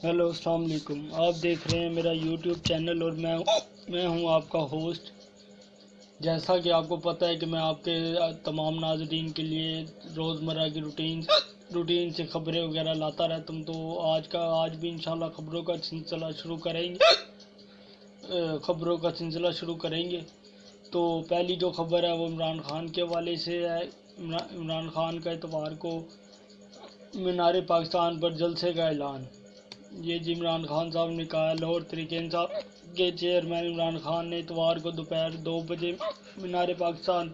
Hello السلام علیکم، آپ دیکھ رہے ہیں میرا یوٹیوب چینل اور میں ہوں آپ کا ہوسٹ۔ جیسا کہ آپ کو پتہ ہے کہ میں آپ کے تمام ناظرین کے لیے روزمرہ کی روٹین سے خبریں وغیرہ لاتا رہتا ہوں، تو آج بھی انشاءاللہ خبروں کا سلسلہ شروع کریں گے۔ تو پہلی جو خبر ہے وہ عمران خان کے حوالے سے ہے۔ عمران خان کا اتوار کو مینار پاکستان پر جلسے کا اعلان۔ یہ عمران خان صاحب نے کہا۔ لاہور تحریک انصاف کے چیئرمین عمران خان نے اتوار کو دوپہر 2 بجے مینار پاکستان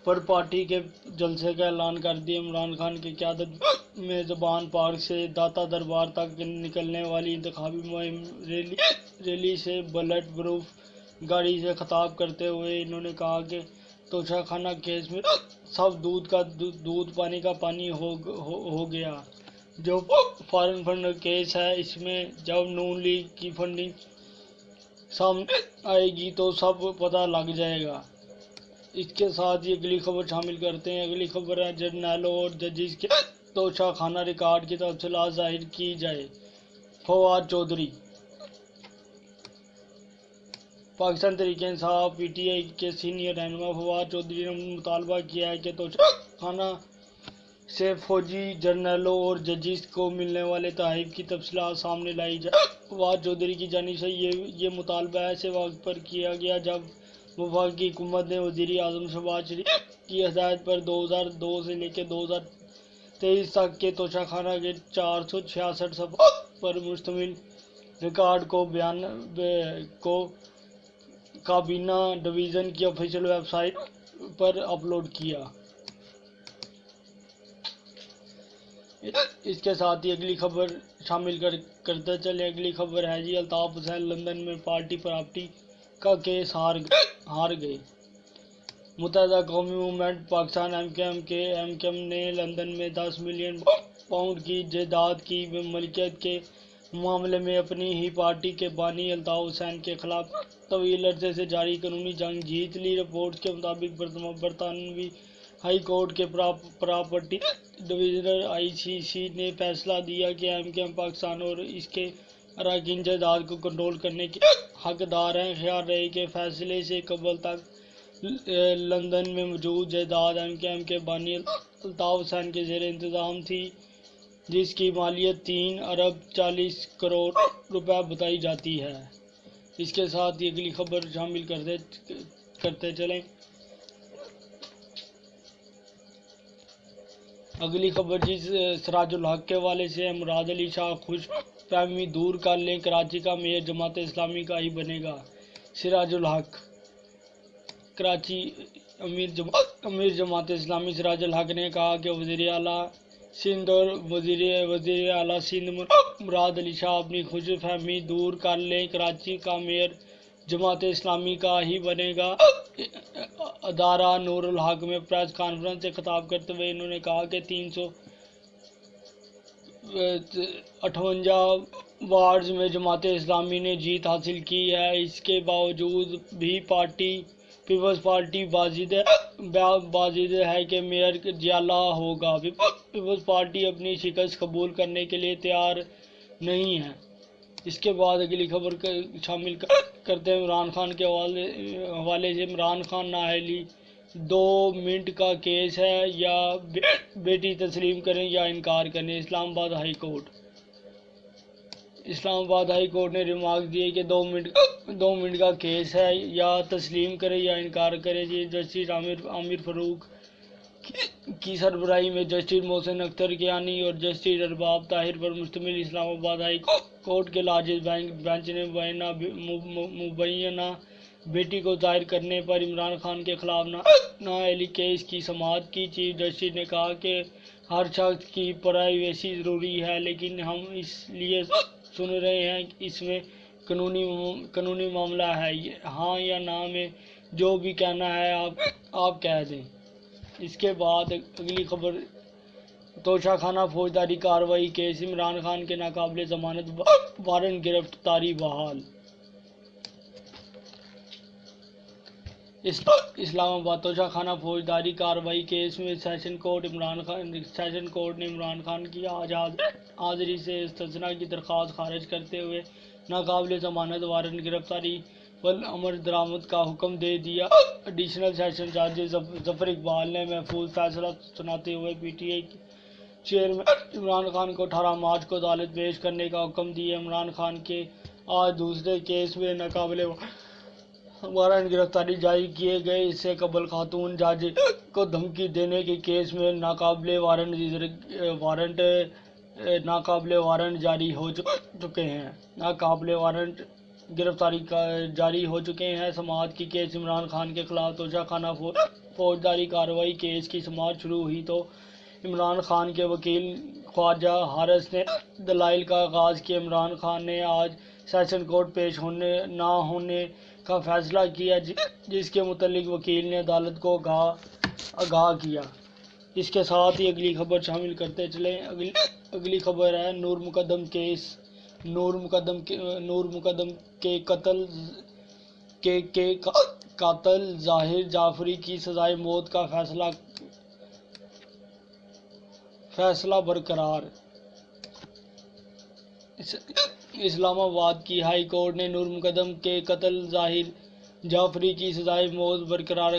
پر پارٹی کے جلسے کا اعلان کر دیا۔ عمران خان کی قیادت میں زبان پارک سے داتا دربار تک نکلنے والی انتخابی مہم ریلی سے بلٹ پروف گاڑی سے خطاب کرتے ہوئے انہوں نے کہا کہ توشہ خانہ کیس میں سب دودھ پانی کا پانی ہو گیا۔ جو فارن فنڈ کیس ہے، اس میں جب نون لیگ کی فنڈنگ سامنے آئے گی تو سب پتہ لگ جائے گا۔ اس کے ساتھ ہی اگلی خبر شامل کرتے ہیں۔ اگلی خبر ہے جرنیلوں اور ججز کے توشہ خانہ ریکارڈ کی تفصیلات ظاہر کی جائے۔ Fawad Chaudhry. Pakistan Tehreek Insaf P T I کے سینئر رہنما فواد چودھری نے مطالبہ کیا ہے کہ توشہ خانہ سے فوجی جرنیلوں اور ججز کو ملنے والے تحائف کی تفصیلات سامنے لائی جائے۔ فواد چودھری کی جانب سے یہ مطالبہ ایسے وقت پر کیا گیا جب وفاقی حکومت نے وزیر اعظم شہباز شریف کی ہدایت پر 2002 سے لے کر 2023 تک کے توشہ خانہ کے 466 صفحات پر مشتمل ریکارڈ کو کابینہ ڈویژن کی آفیشیل ویب سائٹ پر اپلوڈ کیا۔ اس کے ساتھ ہی اگلی خبر شامل کرتے چلیں۔ اگلی خبر ہے الطاف حسین لندن میں پارٹی پراپرٹی کا کیس ہار گئے۔ Muttahida Qaumi Movement Pakistan M Q M نے لندن میں 10 ملین پاؤنڈ کی جائیداد کی ملکیت کے معاملے میں اپنی ہی پارٹی کے بانی الطاف حسین کے خلاف طویل عرصے سے جاری قانونی جنگ جیت لی۔ رپورٹس کے مطابق برطانوی ہائی کورٹ کے پراپرٹی ڈویژن آئی سی سی نے فیصلہ دیا کہ ایم کیو ایم پاکستان اور اس کے اراکین جائیداد کو کنٹرول کرنے کے حقدار ہیں۔ خیال رہے کہ فیصلے سے قبل تک لندن میں موجود جائیداد ایم کیو ایم کے بانی الطاف حسین کے زیر انتظام تھی، جس کی مالیت 3 ارب 40 کروڑ روپے بتائی جاتی ہے۔ اس کے ساتھ ہی اگلی خبر شامل کرتے چلیں۔ اگلی خبر سراج الحق کے حوالے سے مراد علی شاہ خوش فہمی دور کر لیں، کراچی کا میئر جماعت اسلامی کا ہی بنے گا۔ سراج الحق کراچی امیر جماعت اسلامی سراج الحق نے کہا کہ وزیر اعلیٰ سندھ اور وزیر اعلیٰ سندھ مراد علی شاہ اپنی خوش فہمی دور کر لیں، کراچی کا میئر جماعت اسلامی کا ہی بنے گا۔ ادارہ نور الحق میں پریس کانفرنس سے خطاب کرتے ہوئے انہوں نے کہا کہ 358 وارڈز میں جماعت اسلامی نے جیت حاصل کی ہے۔ اس کے باوجود بھی پیپلز پارٹی بازدید ہے کہ میئر جیالہ ہوگا۔ پیپلز پارٹی اپنی شکست قبول کرنے کے لیے تیار نہیں ہے۔ اس کے بعد اگلی خبر شامل کرتے ہیں عمران خان کے حوالے سے۔ عمران خان نااہلی 2 منٹ کا کیس ہے، یا بیٹی تسلیم کریں یا انکار کریں۔ اسلام آباد ہائی کورٹ نے ریمارکس دیے کہ 2 منٹ کا کیس ہے، یا تسلیم کریں یا انکار کریں۔ جسٹس عامر فاروق کی سربراہی میں جسٹس محسن اختر کیانی اور جسٹس ارباب طاہر پر مشتمل اسلام آباد ہائی کورٹ کے لارجسٹ بینچ نے مبینہ بیٹی کو ظاہر کرنے پر عمران خان کے خلاف نااہلی کیس کی سماعت کی۔ چیف جسٹس نے کہا کہ ہر شخص کی پرائیویسی ضروری ہے، لیکن ہم اس لیے سن رہے ہیں کہ اس میں قانونی معاملہ ہے، ہاں یا نہ میں جو بھی کہنا ہے آپ کہہ دیں۔ اس کے بعد اگلی خبر توشہ خانہ فوجداری کارروائی کیس، عمران خان کے ناقابل ضمانت وارنٹ گرفتاری بحال۔ اسلام آباد توشہ خانہ فوجداری کارروائی کیس میں سیشن کورٹ نے عمران خان کی حاضری سے استثناء کی درخواست خارج کرتے ہوئے ناقابل ضمانت وارنٹ گرفتاری والامر درآمد کا حکم دے دیا۔ ایڈیشنل سیشن جج ظفر اقبال نے محفوظ فیصلہ سناتے ہوئے پی ٹی آئی کے چیئرمین عمران خان کو 18 مارچ کو عدالت پیش کرنے کا حکم دیا۔ عمران خان کے آج دوسرے کیس میں ناقابل وارنٹ گرفتاری جاری کیے گئے۔ اس سے قبل خاتون جج کو دھمکی دینے کے کیس میں ناقابل وارنٹ جاری ہو چکے ہیں۔ ناقابل وارنٹ گرفتاری جاری ہو چکے ہیں۔ سماعت کی کیس عمران خان کے خلاف توشہ خانہ فوجداری کارروائی کیس کی سماعت شروع ہوئی تو عمران خان کے وکیل خواجہ حارث نے دلائل کا آغاز کیا۔ عمران خان نے آج سیشن کورٹ پیش نہ ہونے کا فیصلہ کیا، جس کے متعلق وکیل نے عدالت کو آگاہ کیا۔ اس کے ساتھ ہی اگلی خبر شامل کرتے چلیں۔ اگلی خبر ہے نور مقدم کیس۔ نور مقدم کے قاتل ظاہر جعفری کی سزائے موت کا فیصلہ برقرار۔ اسلام آباد کی ہائی کورٹ نے نور مقدم کے قاتل ظاہر جعفری کی سزائے موت برقرار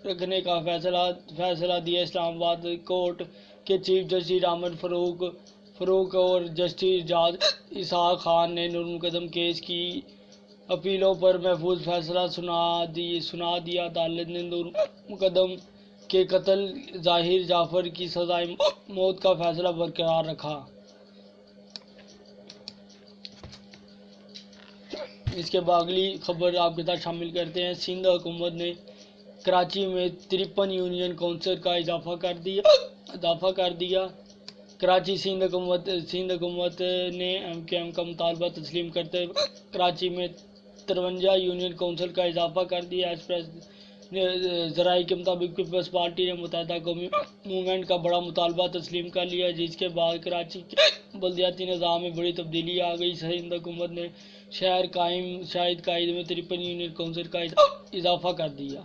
رکھنے کا فیصلہ دیا۔ اسلام آباد کورٹ کے چیف جسٹس احمد فاروق اور جسٹس جاج اسحاق خان نے نور مقدم کیس کی اپیلوں پر محفوظ فیصلہ سنا دیا۔ عدالت نے نور مقدم کے قاتل ظاہر جعفر کی سزائے موت کا فیصلہ برقرار رکھا۔ اس کے بعد اگلی خبر آپ کے ساتھ شامل کرتے ہیں۔ سندھ حکومت نے کراچی میں 53 یونین کونسل کا اضافہ کر دیا۔ کراچی سندھ حکومت نے ایم کیو ایم کا مطالبہ تسلیم کرتے ہوئے کراچی میں 53 یونین کونسل کا اضافہ کر دیا۔ ایکسپریس ذرائع کے مطابق پیپلز پارٹی نے متحدہ قومی موومنٹ کا بڑا مطالبہ تسلیم کر لیا، جس کے بعد کراچی کے بلدیاتی نظام میں بڑی تبدیلی آ گئی۔ سندھ حکومت نے شاہد قائد میں 53 یونین کونسل کا اضافہ کر دیا۔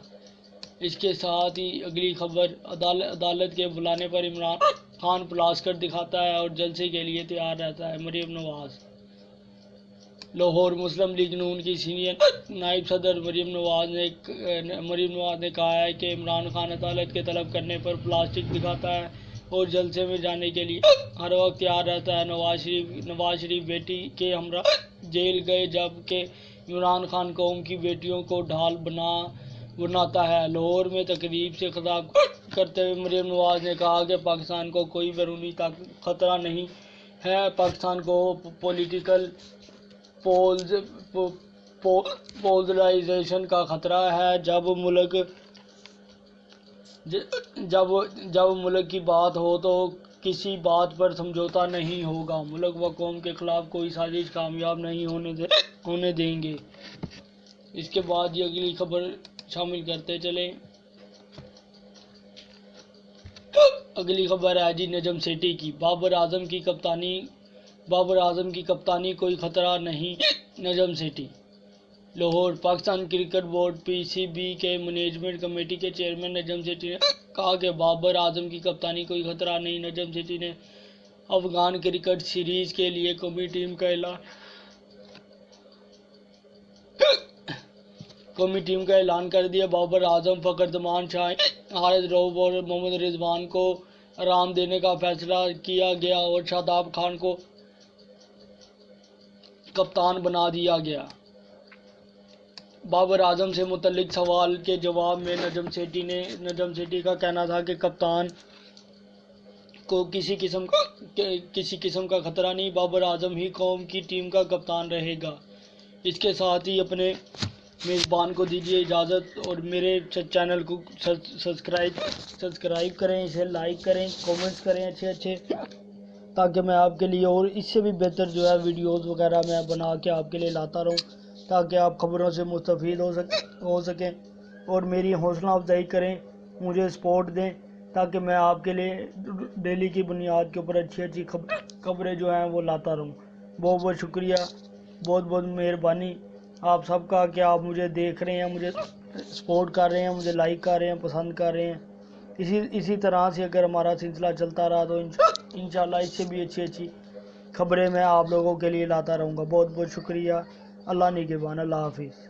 اس کے ساتھ ہی اگلی خبر عدالت کے بلانے پر عمران خان پلاسٹر دکھاتا ہے اور جلسے کے لیے تیار رہتا ہے۔ مریم نواز لاہور۔ مسلم لیگ نون کی سینئر نائب صدر مریم نواز نے کہا ہے کہ عمران خان عدالت کے طلب کرنے پر پلاسٹک دکھاتا ہے اور جلسے میں جانے کے لیے ہر وقت تیار رہتا ہے۔ نواز شریف بیٹی کے ہمراہ جیل گئے، جبکہ عمران خان قوم کی بیٹیوں کو ڈھال بناتا ہے۔ لاہور میں تقریب سے خطاب کرتے ہوئے مریم نواز نے کہا کہ پاکستان کو کوئی بیرونی خطرہ نہیں ہے، پاکستان کو پولیٹیکل پولرائزیشن کا خطرہ ہے۔ جب ملک کی بات ہو تو کسی بات پر سمجھوتہ نہیں ہوگا، ملک و قوم کے خلاف کوئی سازش کامیاب نہیں ہونے دیں گے۔ اس کے بعد یہ اگلی خبر شامل کرتے چلیں۔ اگلی خبر ہے جی نجم سیٹھی کی۔ بابر اعظم کی کپتانی کوئی خطرہ نہیں، نجم سیٹھی۔ لاہور۔ پاکستان کرکٹ بورڈ پی سی بی کے مینجمنٹ کمیٹی کے چیئرمین نجم سیٹھی نے کہا کہ بابر اعظم کی کپتانی کوئی خطرہ نہیں۔ نجم سیٹھی نے افغان کرکٹ سیریز کے لیے قومی ٹیم کا اعلان کر دیا۔ بابر اعظم، فخر زمان، شاہین، حارث رؤف اور محمد رضوان کو آرام دینے کا فیصلہ کیا گیا اور شاداب خان کو کپتان بنا دیا گیا۔ بابر اعظم سے متعلق سوال کے جواب میں نجم سیٹھی کا کہنا تھا کہ کپتان کو کسی قسم کا خطرہ نہیں، بابر اعظم ہی قوم کی ٹیم کا کپتان رہے گا۔ اس کے ساتھ ہی اپنے میزبان کو دیجیے اجازت اور میرے چینل کو سبسکرائب کریں، اسے لائک کریں، کومنٹس کریں اچھے تاکہ میں آپ کے لیے اور اس سے بھی بہتر جو ہے ویڈیوز وغیرہ میں بنا کے آپ کے لیے لاتا رہوں، تاکہ آپ خبروں سے مستفید ہو سکیں اور میری حوصلہ افزائی کریں، مجھے سپورٹ دیں تاکہ میں آپ کے لیے ڈیلی کی بنیاد کے اوپر اچھی خبریں جو ہیں وہ لاتا رہوں۔ بہت بہت شکریہ، بہت بہت مہربانی آپ سب کا کہ آپ مجھے دیکھ رہے ہیں، مجھے سپورٹ کر رہے ہیں، مجھے لائک کر رہے ہیں، پسند کر رہے ہیں، اسی طرح سے اگر ہمارا سلسلہ چلتا رہا تو انشاءاللہ اس سے بھی اچھی خبریں میں آپ لوگوں کے لیے لاتا رہوں گا۔ بہت بہت شکریہ، اللہ نگہبان، اللہ حافظ۔